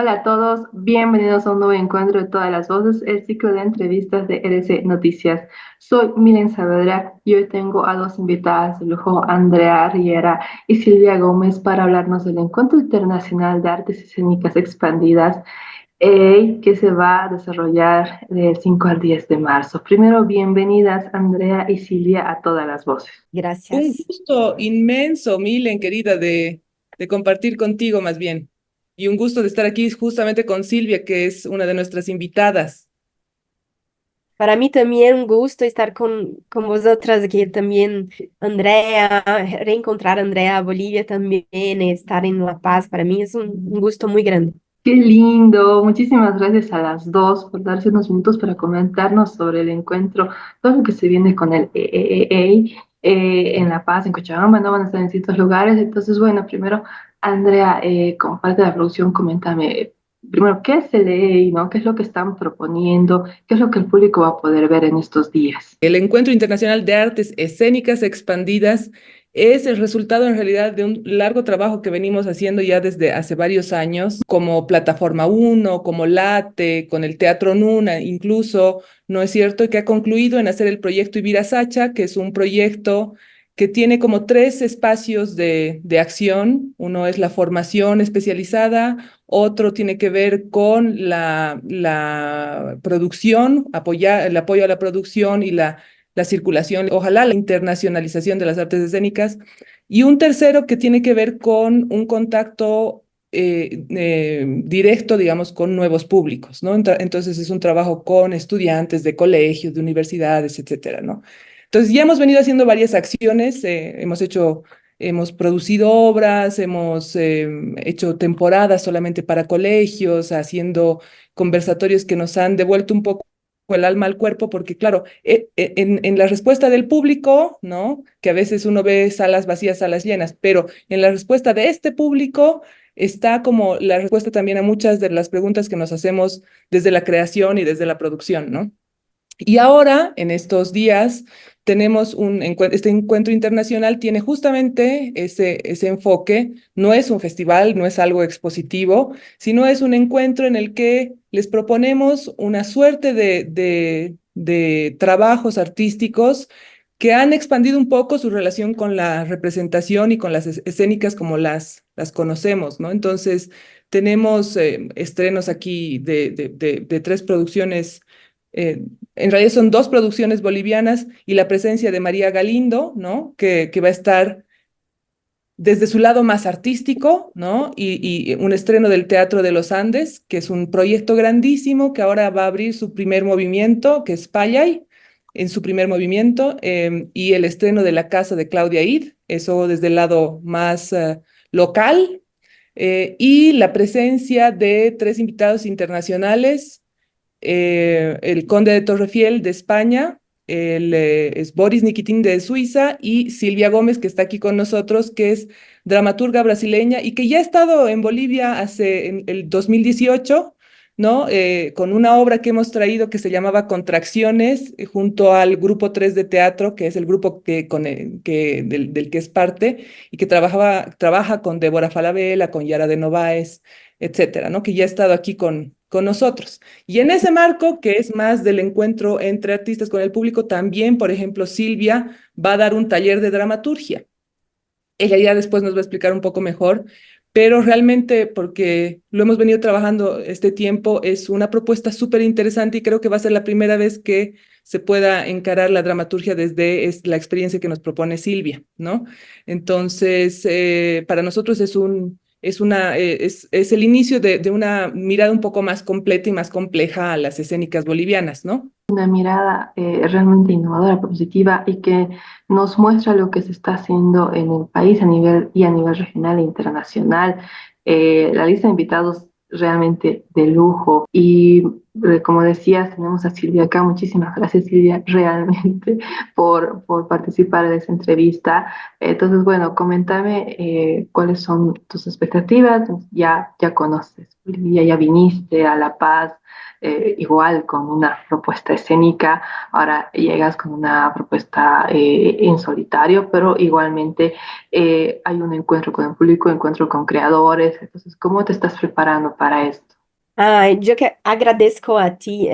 Hola a todos, bienvenidos a un nuevo encuentro de todas las voces, el ciclo de entrevistas de RC Noticias. Soy Milen Saavedra y hoy tengo a dos invitadas de lujo, Andrea Riera y Silvia Gómez, para hablarnos del Encuentro Internacional de Artes Escénicas Expandidas, que se va a desarrollar del 5 al 10 de marzo. Primero, bienvenidas Andrea y Silvia a todas las voces. Un Gracias. gusto inmenso, Milen, querida, de compartir contigo más bien. Y un gusto de estar aquí justamente con Silvia, que es una de nuestras invitadas. Para mí también un gusto estar con vosotras aquí también, Andrea, reencontrar a Andrea, Bolivia también, estar en La Paz, para mí es un gusto muy grande. Qué lindo. Muchísimas gracias a las dos por darse unos minutos para comentarnos sobre el encuentro, todo lo que se viene con el EEA en La Paz, en Cochabamba, ¿no? Van a estar en distintos lugares. Entonces, bueno, primero, Andrea, como parte de la producción, coméntame, primero, ¿qué es el EEA, no? ¿Qué es lo que están proponiendo? ¿Qué es lo que el público va a poder ver en estos días? El Encuentro Internacional de Artes Escénicas Expandidas es el resultado en realidad de un largo trabajo que venimos haciendo ya desde hace varios años, como Plataforma Uno, como Late, con el Teatro Nuna, incluso, ¿no es cierto? Y que ha concluido en hacer el proyecto Ibira Sacha, que es un proyecto que tiene como tres espacios de acción. Uno es la formación especializada, otro tiene que ver con la producción, el apoyo a la producción y la circulación, ojalá la internacionalización de las artes escénicas. Y un tercero que tiene que ver con un contacto directo, digamos, con nuevos públicos, ¿no? Entonces es un trabajo con estudiantes de colegios, de universidades, etcétera, ¿no? Entonces ya hemos venido haciendo varias acciones, hemos producido obras, hemos hecho temporadas solamente para colegios, haciendo conversatorios que nos han devuelto un poco el alma al cuerpo, porque claro, en la respuesta del público, ¿no? Que a veces uno ve salas vacías, salas llenas, pero en la respuesta de este público está como la respuesta también a muchas de las preguntas que nos hacemos desde la creación y desde la producción, ¿no? Y ahora, en estos días, tenemos este encuentro internacional, tiene justamente ese enfoque, no es un festival, no es algo expositivo, sino es un encuentro en el que les proponemos una suerte de trabajos artísticos que han expandido un poco su relación con la representación y con las escénicas como las conocemos, ¿no? Entonces, tenemos estrenos aquí de tres producciones, eh, en realidad son dos producciones bolivianas y la presencia de María Galindo, ¿no? Que va a estar desde su lado más artístico, ¿no? Y un estreno del Teatro de los Andes, que es un proyecto grandísimo que ahora va a abrir su primer movimiento, que es Payay, en su primer movimiento, y el estreno de La Casa de Claudia Id, eso desde el lado más local, y la presencia de tres invitados internacionales, el conde de Torrefiel de España, es Boris Nikitin de Suiza y Silvia Gómez, que está aquí con nosotros, que es dramaturga brasileña y que ya ha estado en Bolivia en el 2018, ¿no? Con una obra que hemos traído que se llamaba Contracciones, junto al Grupo 3 de Teatro, que es el grupo del que es parte, y que trabaja con Débora Falabella, con Yara de Novaes, etcétera, ¿no? Que ya ha estado aquí con nosotros. Y en ese marco, que es más del encuentro entre artistas con el público, también, por ejemplo, Silvia va a dar un taller de dramaturgia. Ella ya después nos va a explicar un poco mejor, pero realmente, porque lo hemos venido trabajando este tiempo, es una propuesta súper interesante y creo que va a ser la primera vez que se pueda encarar la dramaturgia desde la experiencia que nos propone Silvia, ¿no? Entonces, para nosotros es el inicio de una mirada un poco más completa y más compleja a las escénicas bolivianas, ¿no? Una mirada realmente innovadora, propositiva y que nos muestra lo que se está haciendo en el país a nivel regional e internacional. La lista de invitados realmente de lujo y como decías, tenemos a Silvia acá. Muchísimas gracias, Silvia, realmente por participar en esta entrevista. Entonces, bueno, coméntame cuáles son tus expectativas. Ya conoces Bolivia, ya viniste a La Paz, igual con una propuesta escénica. Ahora llegas con una propuesta en solitario, pero igualmente hay un encuentro con el público, encuentro con creadores. Entonces, ¿cómo te estás preparando para esto? Ai, yo que agradezco a ti,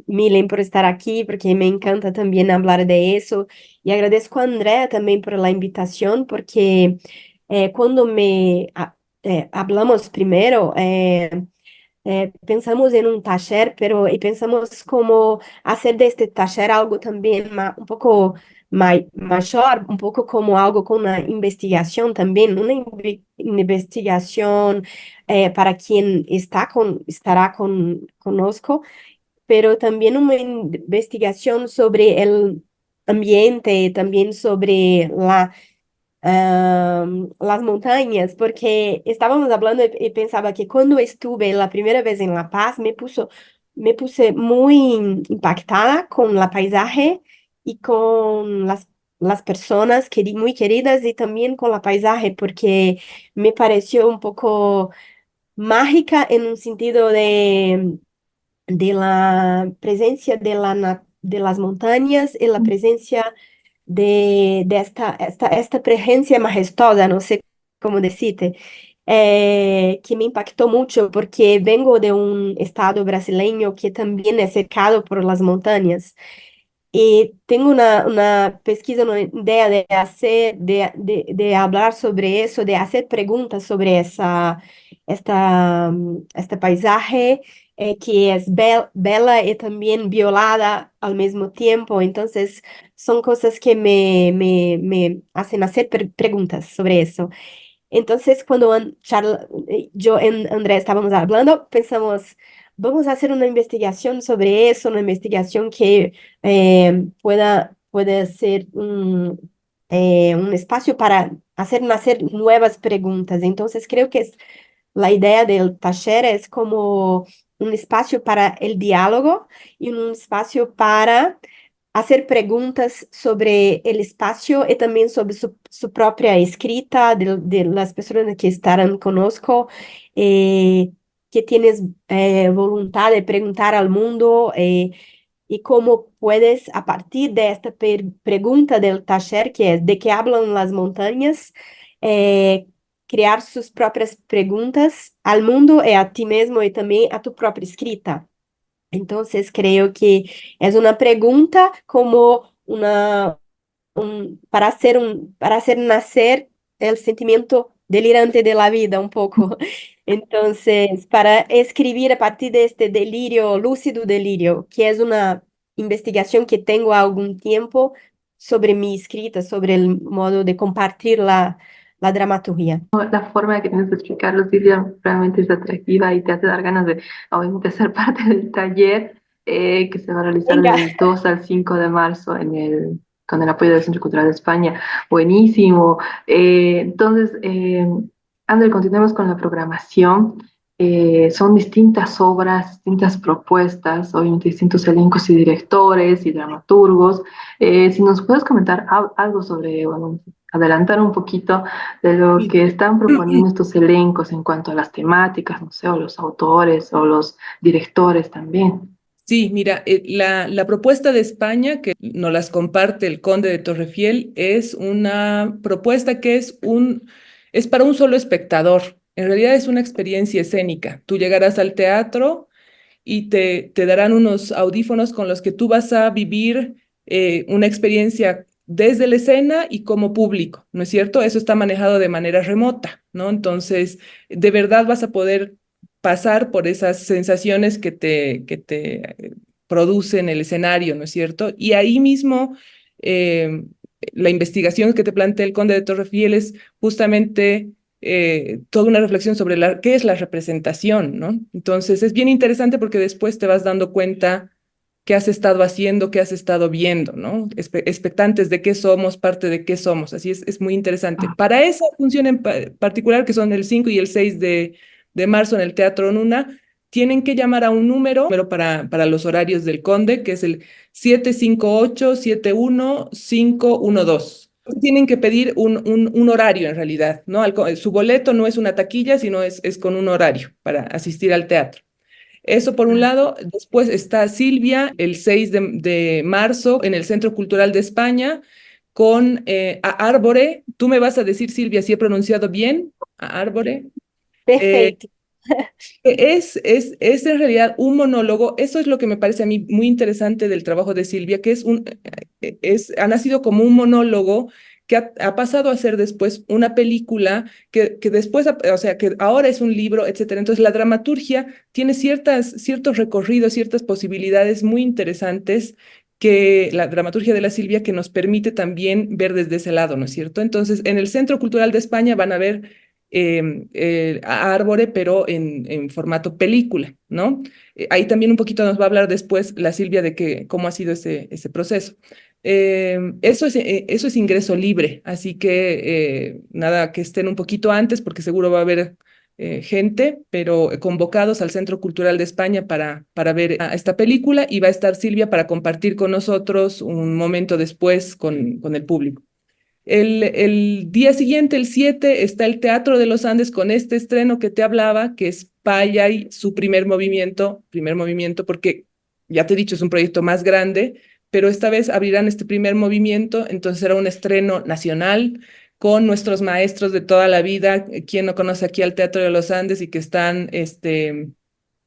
Milen, por estar aquí, porque me encanta también hablar de eso. Y agradezco a Andrea también por la invitación, porque cuando hablamos primero, pensamos en un taller, pero y pensamos cómo hacer de este taller algo también un poco mayor, un poco como algo con una investigación también, una investigación para quien estará conosco, pero también una investigación sobre el ambiente, también sobre las montañas, porque estábamos hablando y pensaba que cuando estuve la primera vez en La Paz me puse muy impactada con la paisaje y con las personas muy queridas y también con la paisaje, porque me pareció un poco mágica en un sentido de la presencia de las montañas y la presencia de esta presencia majestuosa, no sé cómo decirte, que me impactó mucho porque vengo de un estado brasileño que también es cercado por las montañas. Y tengo una pesquisa, una idea de hacer, de hablar sobre eso, de hacer preguntas sobre este paisaje que es bella y también violada al mismo tiempo. Entonces, son cosas que me hacen hacer preguntas sobre eso. Entonces, cuando yo y André estábamos hablando, pensamos, vamos a hacer una investigación sobre eso, una investigación que pueda ser un espacio para hacer nacer nuevas preguntas. Entonces, creo que la idea del taller es como un espacio para el diálogo y un espacio para hacer preguntas sobre el espacio y también sobre su propia escrita, de las personas que estarán conozco, que tienes voluntad de preguntar al mundo y cómo puedes, a partir de esta pregunta del taller, que es de qué hablan las montañas, eh, crear sus propias preguntas al mundo y a ti mismo y también a tu propia escrita. Entonces, creo que es una pregunta como para hacer nacer el sentimiento delirante de la vida un poco. Entonces, para escribir a partir de este delirio, lúcido delirio, que es una investigación que tengo algún tiempo sobre mi escrita, sobre el modo de compartir la dramaturgia. La forma que tienes de explicarlo, Silvia, realmente es atractiva y te hace dar ganas de, obviamente, ser parte del taller que se va a realizar Venga. del 2 al 5 de marzo con el apoyo del Centro Cultural de España. Buenísimo. Entonces, André, continuemos con la programación. Son distintas obras, distintas propuestas, obviamente distintos elencos y directores y dramaturgos. Si nos puedes comentar algo sobre, bueno, adelantar un poquito de lo Sí. que están proponiendo estos elencos en cuanto a las temáticas, no sé, o los autores o los directores también. Sí, mira, la propuesta de España que nos las comparte el Conde de Torrefiel es una propuesta que es para un solo espectador. En realidad es una experiencia escénica. Tú llegarás al teatro y te darán unos audífonos con los que tú vas a vivir una experiencia desde la escena y como público, ¿no es cierto? Eso está manejado de manera remota, ¿no? Entonces, de verdad vas a poder pasar por esas sensaciones que te producen el escenario, ¿no es cierto? Y ahí mismo, eh, la investigación que te plantea el Conde de Torrefiel es justamente toda una reflexión sobre qué es la representación, ¿no? Entonces es bien interesante porque después te vas dando cuenta qué has estado haciendo, qué has estado viendo, ¿no? Expectantes de qué somos, parte de qué somos. Así es muy interesante. Para esa función en particular, que son el 5 y el 6 de marzo en el Teatro Nuna, tienen que llamar a un número para los horarios del Conde, que es el 758-71512. Tienen que pedir un horario en realidad, ¿no? Su boleto no es una taquilla, sino es con un horario para asistir al teatro. Eso por un lado. Después está Silvia el 6 de marzo en el Centro Cultural de España con a Árbore. Tú me vas a decir, Silvia, si he pronunciado bien, a Árbore. Eh, Perfeito. es en realidad un monólogo. Eso es lo que me parece a mí muy interesante del trabajo de Silvia, que ha nacido como un monólogo que ha pasado a ser después una película, que después, o sea, que ahora es un libro, etcétera. Entonces, la dramaturgia tiene ciertos recorridos, ciertas posibilidades muy interesantes que la dramaturgia de la Silvia que nos permite también ver desde ese lado, ¿no es cierto? Entonces, en el Centro Cultural de España van a ver a Árbore, pero en formato película, ¿no? Ahí también un poquito nos va a hablar después la Silvia de cómo ha sido ese proceso. Eso es ingreso libre, así que nada, que estén un poquito antes porque seguro va a haber gente, pero convocados al Centro Cultural de España para ver esta película y va a estar Silvia para compartir con nosotros un momento después con el público. El día siguiente, el 7, está el Teatro de los Andes con este estreno que te hablaba, que es Payay, su primer movimiento, porque ya te he dicho, es un proyecto más grande, pero esta vez abrirán este primer movimiento, entonces será un estreno nacional con nuestros maestros de toda la vida, quien no conoce aquí al Teatro de los Andes y que están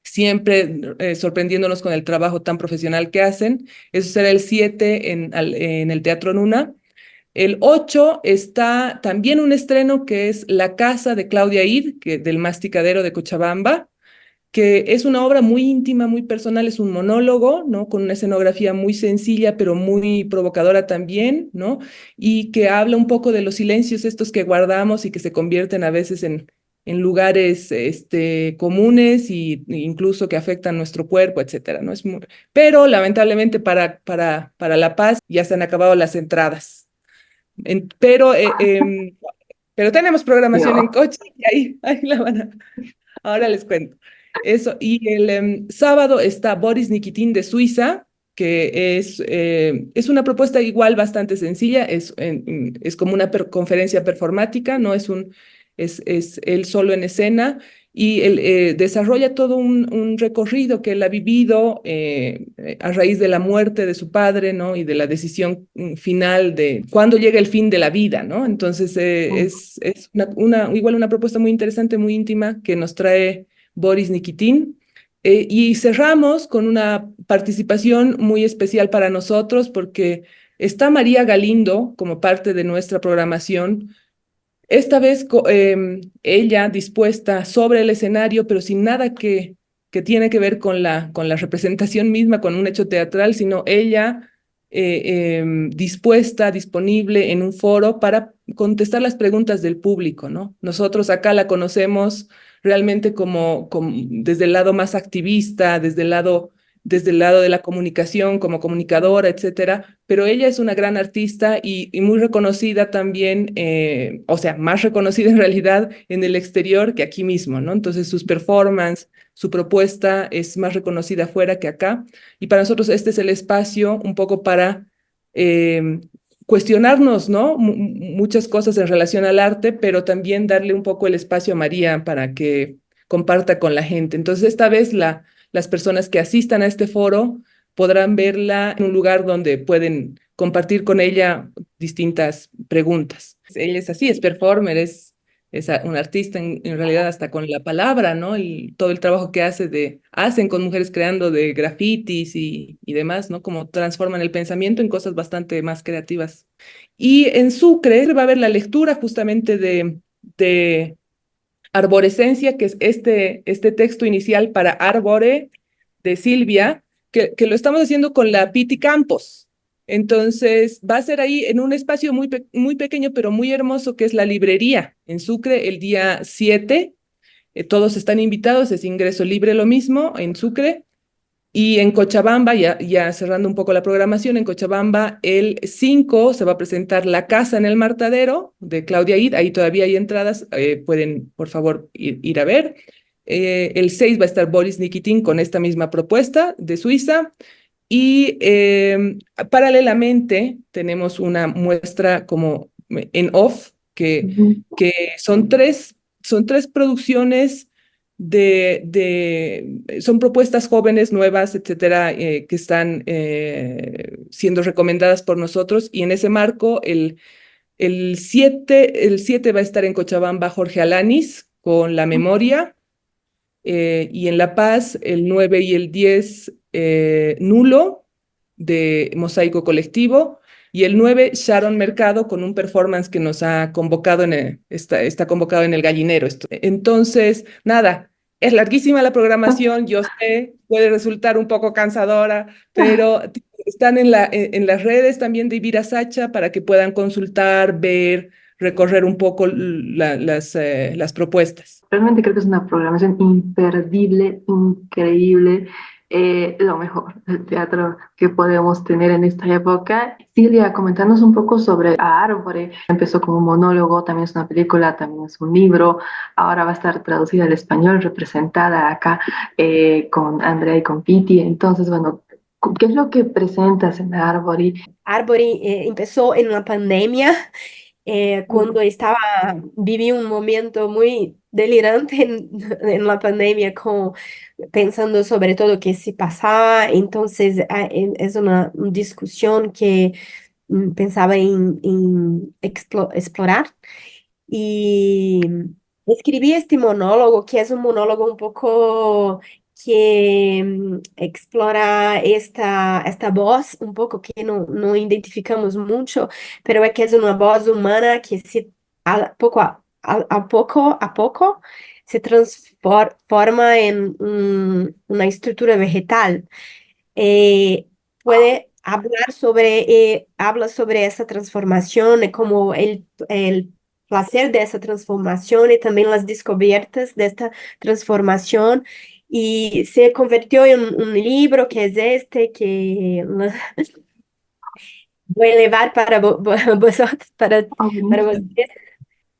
siempre sorprendiéndonos con el trabajo tan profesional que hacen. Eso será el 7 en el Teatro Nuna. El 8 está también un estreno que es La Casa de Claudia Id, del Masticadero de Cochabamba, que es una obra muy íntima, muy personal, es un monólogo, ¿no? Con una escenografía muy sencilla, pero muy provocadora también, ¿no? Y que habla un poco de los silencios estos que guardamos y que se convierten a veces en lugares comunes e incluso que afectan nuestro cuerpo, etcétera, ¿no? Pero lamentablemente para La Paz ya se han acabado las entradas. En- pero, eh, em, pero tenemos programación en No. coche y ahí la ahora les cuento. Eso, y el sábado está Boris Nikitin de Suiza, que es una propuesta igual bastante sencilla, es como una conferencia performática, no es él solo en escena, y él desarrolla todo un recorrido que él ha vivido a raíz de la muerte de su padre, ¿no? Y de la decisión final de cuándo llega el fin de la vida, ¿no? Entonces es igual una propuesta muy interesante, muy íntima que nos trae Boris Nikitin. Y cerramos con una participación muy especial para nosotros porque está María Galindo como parte de nuestra programación. Esta vez ella dispuesta sobre el escenario, pero sin nada que tiene que ver con la representación misma, con un hecho teatral, sino ella dispuesta, disponible en un foro para contestar las preguntas del público, ¿no? Nosotros acá la conocemos realmente como desde el lado más activista, desde el lado de la comunicación, como comunicadora, etcétera, pero ella es una gran artista y muy reconocida también, o sea, más reconocida en realidad en el exterior que aquí mismo, ¿no? Entonces sus performances, su propuesta es más reconocida afuera que acá, y para nosotros este es el espacio un poco para eh, cuestionarnos, ¿no? Muchas cosas en relación al arte, pero también darle un poco el espacio a María para que comparta con la gente. Entonces esta vez las personas que asistan a este foro podrán verla en un lugar donde pueden compartir con ella distintas preguntas. Ella es así, es performer, es un artista en realidad hasta con la palabra, ¿no? Todo el trabajo que hacen con mujeres creando de grafitis y demás, ¿no? Como transforman el pensamiento en cosas bastante más creativas. Y en Sucre va a haber la lectura justamente de Arborescencia, que es este texto inicial para Árbore de Silvia, que lo estamos haciendo con la Piti Campos. Entonces, va a ser ahí en un espacio muy pequeño, pero muy hermoso, que es la librería en Sucre el día 7. Todos están invitados, es ingreso libre lo mismo en Sucre. Y en Cochabamba, ya cerrando un poco la programación, en Cochabamba el 5 se va a presentar La Casa en el Martadero de Claudia Id. Ahí todavía hay entradas, pueden por favor ir a ver. El 6 va a estar Boris Nikitin con esta misma propuesta de Suiza. Y paralelamente tenemos una muestra como en off, Ujú. que son tres producciones son propuestas jóvenes, nuevas, etcétera, que están siendo recomendadas por nosotros. Y en ese marco, el 7 va a estar en Cochabamba Jorge Alanis con La Memoria. Y en La Paz, el 9 y el 10, Nulo, de Mosaico Colectivo, y el 9, Sharon Mercado, con un performance que nos ha convocado está convocado en el Gallinero. Entonces, nada, es larguísima la programación, yo sé, puede resultar un poco cansadora, pero están en las redes también de Ibira Sacha para que puedan consultar, ver, recorrer un poco las propuestas. Realmente creo que es una programación imperdible, increíble, lo mejor del teatro que podemos tener en esta época. Silvia, comentarnos un poco sobre Árbore. Empezó como un monólogo, también es una película, también es un libro. Ahora va a estar traducida al español, representada acá con Andrea y con Piti. Entonces, bueno, ¿qué es lo que presentas en Árbore? Arbori empezó en la pandemia, cuando viví un momento muy delirante en la pandemia, pensando sobre todo qué se pasaba. Entonces, es una discusión que pensaba en explorar. Y escribí este monólogo, que es un monólogo un poco que explora esta voz, un poco que no identificamos mucho, pero es que es una voz humana que a poco se transforma en una estructura vegetal. eh, Puede habla sobre esa transformación, como el placer de esa transformación y también las descubiertas de esta transformación. Y se convirtió en un libro que es este, que voy a llevar para vosotros, Oh, para buenísimo. vosotros.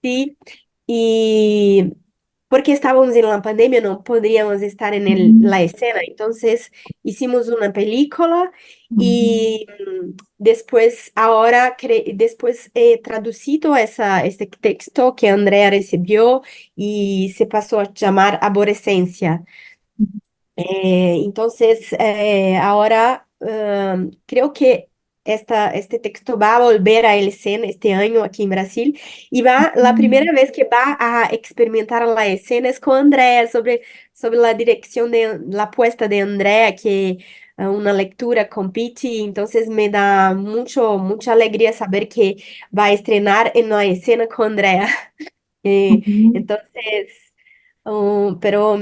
Sí, y porque estábamos en la pandemia, no podríamos estar en Ujú, la escena. Entonces hicimos una película ujú, y después, después he traducido este texto que Andrea recibió y se pasó a llamar Aborrecencia. Entonces, ahora creo que este texto va a volver a la escena este año aquí en Brasil, y la ujú, primera vez que va a experimentar la escena es con Andrea, sobre la dirección de la apuesta de Andrea, que una lectura con Piti. Entonces me da mucha alegría saber que va a estrenar en la escena con Andrea. ujú, Entonces, pero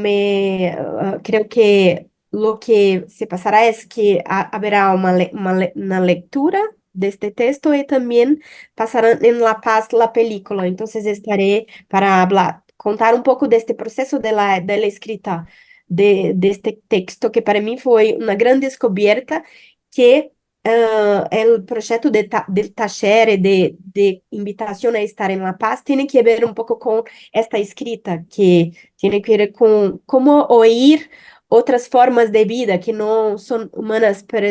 creo que lo que se pasará es que habrá una lectura de este texto y también pasarán en La Paz la película. Entonces estaré para contar un poco de este proceso de la escrita de este texto, que para mí fue una gran descubierta, que el proyecto del taller de invitación a estar en La Paz tiene que ver un poco con esta escrita, que tiene que ver con cómo oír otras formas de vida que no son humanas, pero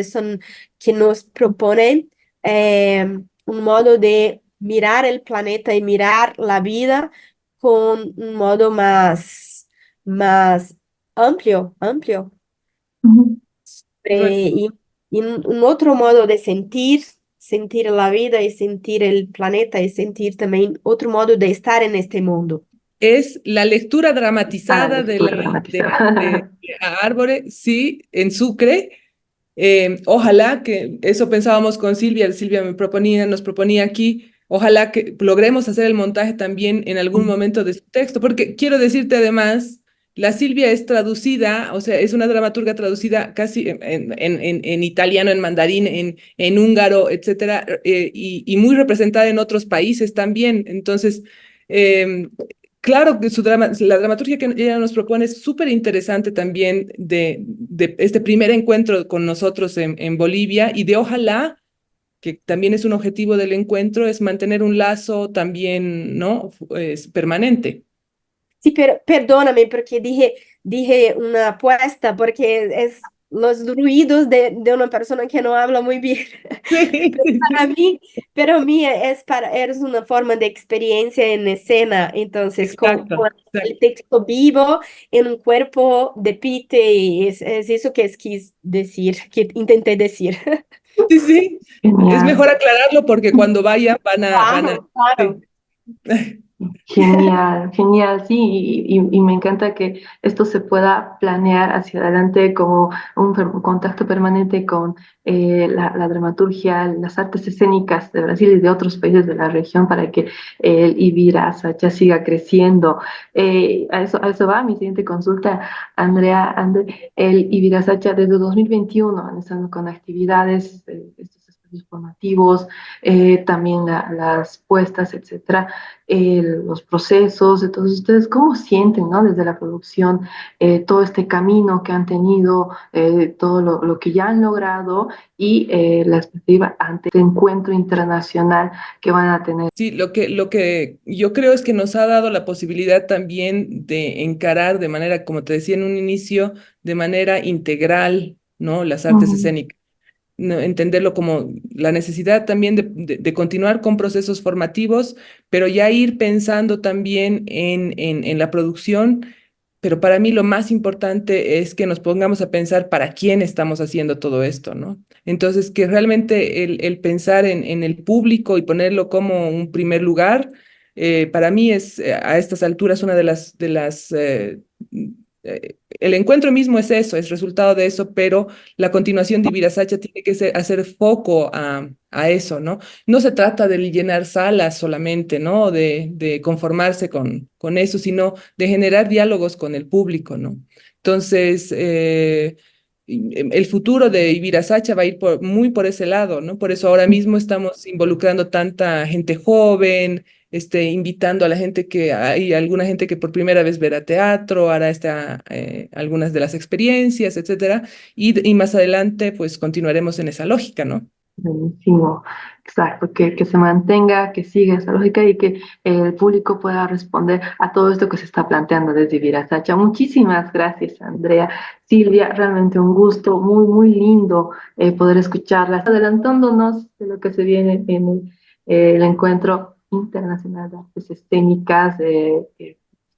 que nos proponen un modo de mirar el planeta y mirar la vida con un modo más amplio, ujú. y un otro modo de sentir la vida y sentir el planeta y sentir también otro modo de estar en este mundo. Es la lectura A la dramatizada lectura dramatizada. de Árbore, sí, en Sucre. Ojalá que eso pensábamos con Silvia. Silvia nos proponía aquí, ojalá que logremos hacer el montaje también en algún momento de su texto, porque quiero decirte además, la Silvia es traducida, o sea, es una dramaturga traducida casi en italiano, en mandarín, en húngaro, etcétera, y muy representada en otros países también. Entonces, eh, claro que la dramaturgia que ella nos propone es súper interesante también de este primer encuentro con nosotros en Bolivia, y de ojalá, que también es un objetivo del encuentro, es mantener un lazo también, ¿no? Es permanente. Sí, pero perdóname porque dije dije una apuesta porque es los ruidos de una persona que no habla muy bien. Sí, sí, Para sí, mí, pero mí es una forma de experiencia en escena, entonces con exacto, el exacto. texto vivo en un cuerpo de Pete, es eso que quis decir, que intenté decir. Sí, sí. Es Genial. mejor aclararlo porque cuando vayan van a, Claro, claro. sí. Genial, genial, sí, y me encanta que esto se pueda planear hacia adelante como un contacto permanente con la dramaturgia, las artes escénicas de Brasil y de otros países de la región para que el Ibira Sacha siga creciendo. A eso va mi siguiente consulta, Andrea. El Ibira Sacha desde 2021 han estado con actividades, estos espacios formativos, también las puestas, etcétera, los procesos. Entonces, ¿ustedes cómo sienten, ¿no? Desde la producción, todo este camino que han tenido, todo lo que ya han logrado y la expectativa ante este encuentro internacional que van a tener? Sí, lo que yo creo es que nos ha dado la posibilidad también de encarar de manera, como te decía en un inicio, de manera integral, ¿no? Las artes Mm, escénicas. No, entenderlo como la necesidad también de continuar con procesos formativos, pero ya ir pensando también en la producción. Pero para mí lo más importante es que nos pongamos a pensar para quién estamos haciendo todo esto, ¿no? Entonces, que realmente el pensar en el público y ponerlo como un primer lugar, para mí es a estas alturas una el encuentro mismo es eso, es resultado de eso, pero la continuación de Virasacha tiene que hacer foco a eso, ¿no? No se trata de llenar salas solamente, ¿no? De conformarse con eso, sino de generar diálogos con el público, ¿no? Entonces, el futuro de Ibirasacha va a ir muy por ese lado, ¿no? Por eso ahora mismo estamos involucrando tanta gente joven, invitando a la gente hay alguna gente que por primera vez verá teatro, hará algunas de las experiencias, etcétera, y más adelante pues continuaremos en esa lógica, ¿no? buenísimo, exacto, que se mantenga, que siga esa lógica y que el público pueda responder a todo esto que se está planteando desde Virasacha. Muchísimas gracias, Andrea. Silvia, realmente un gusto muy, muy lindo poder escucharlas, adelantándonos de lo que se viene en el Encuentro Internacional de Artes Escénicas.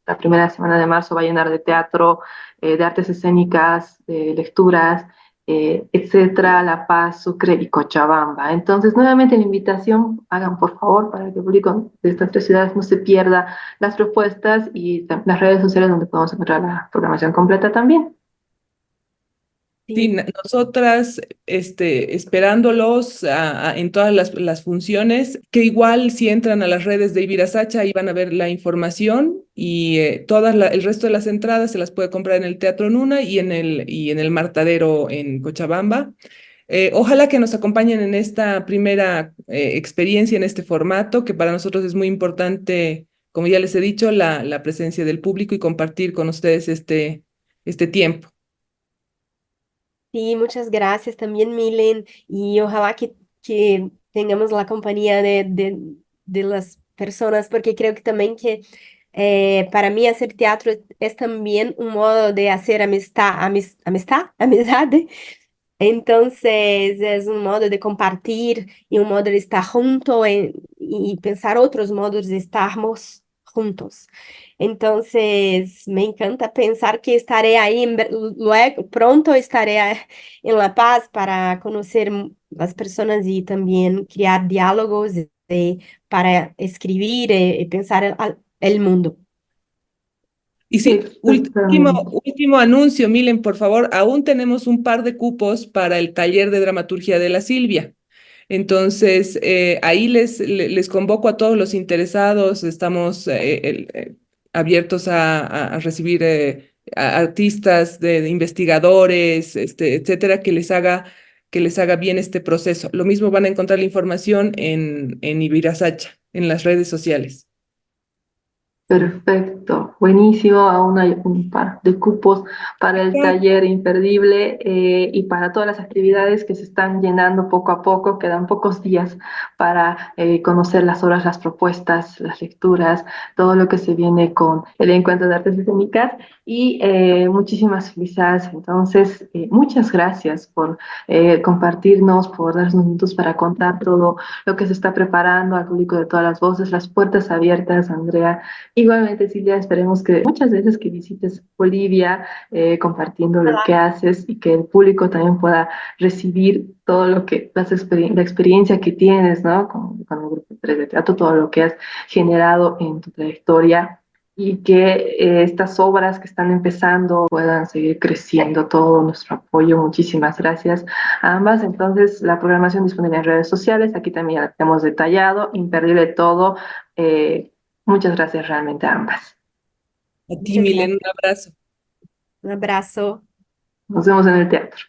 La primera semana de marzo va a llenar de teatro, de artes escénicas, de lecturas, etcétera, La Paz, Sucre y Cochabamba. Entonces, nuevamente la invitación, hagan por favor para que el público de estas tres ciudades no se pierda las propuestas y las redes sociales donde podemos encontrar la programación completa también. Sí, Sí. nosotras, esperándolos en todas las funciones, que igual si entran a las redes de Ibirasacha, ahí van a ver la información y el resto de las entradas se las puede comprar en el Teatro Nuna y en el Martadero en Cochabamba. Ojalá que nos acompañen en esta primera experiencia, en este formato, que para nosotros es muy importante, como ya les he dicho, la presencia del público y compartir con ustedes este tiempo. Sí, muchas gracias también, Milen, y ojalá que tengamos la compañía de las personas, porque creo que también que para mí hacer teatro es también un modo de hacer amistad. Entonces es un modo de compartir y un modo de estar junto y pensar otros modos de estarmos juntos. Entonces me encanta pensar que estaré ahí luego, pronto estaré en La Paz para conocer las personas y también crear diálogos para escribir y pensar el mundo. Y sí, Exactamente. último anuncio, Milen, por favor, aún tenemos un par de cupos para el taller de dramaturgia de la Silvia. Entonces, ahí les convoco a todos los interesados, estamos abiertos a recibir a artistas, de investigadores, etcétera, que les haga bien este proceso. Lo mismo van a encontrar la información en Ibirasacha, en las redes sociales. Perfecto, buenísimo. Aún hay un par de cupos para el Exacto. taller imperdible y para todas las actividades que se están llenando poco a poco. Quedan pocos días para conocer las obras, las propuestas, las lecturas, todo lo que se viene con el Encuentro de Artes Escénicas. y muchísimas felicidades. Entonces, muchas gracias por compartirnos, por darnos minutos para contar todo lo que se está preparando al público de todas las voces, las puertas abiertas, Andrea. Igualmente, Silvia, esperemos que muchas veces que visites Bolivia, compartiendo lo que haces y que el público también pueda recibir todo lo que, la experiencia que tienes, ¿no? Con el grupo 3 de teatro, todo lo que has generado en tu trayectoria y que estas obras que están empezando puedan seguir creciendo. Todo nuestro apoyo. Muchísimas gracias a ambas. Entonces, la programación disponible en redes sociales, aquí también ya la tenemos detallado, imperdible todo. Eh, Muchas gracias realmente a ambas. A ti, Muchas Milen, un gracias. abrazo. Un abrazo. Nos vemos en el teatro.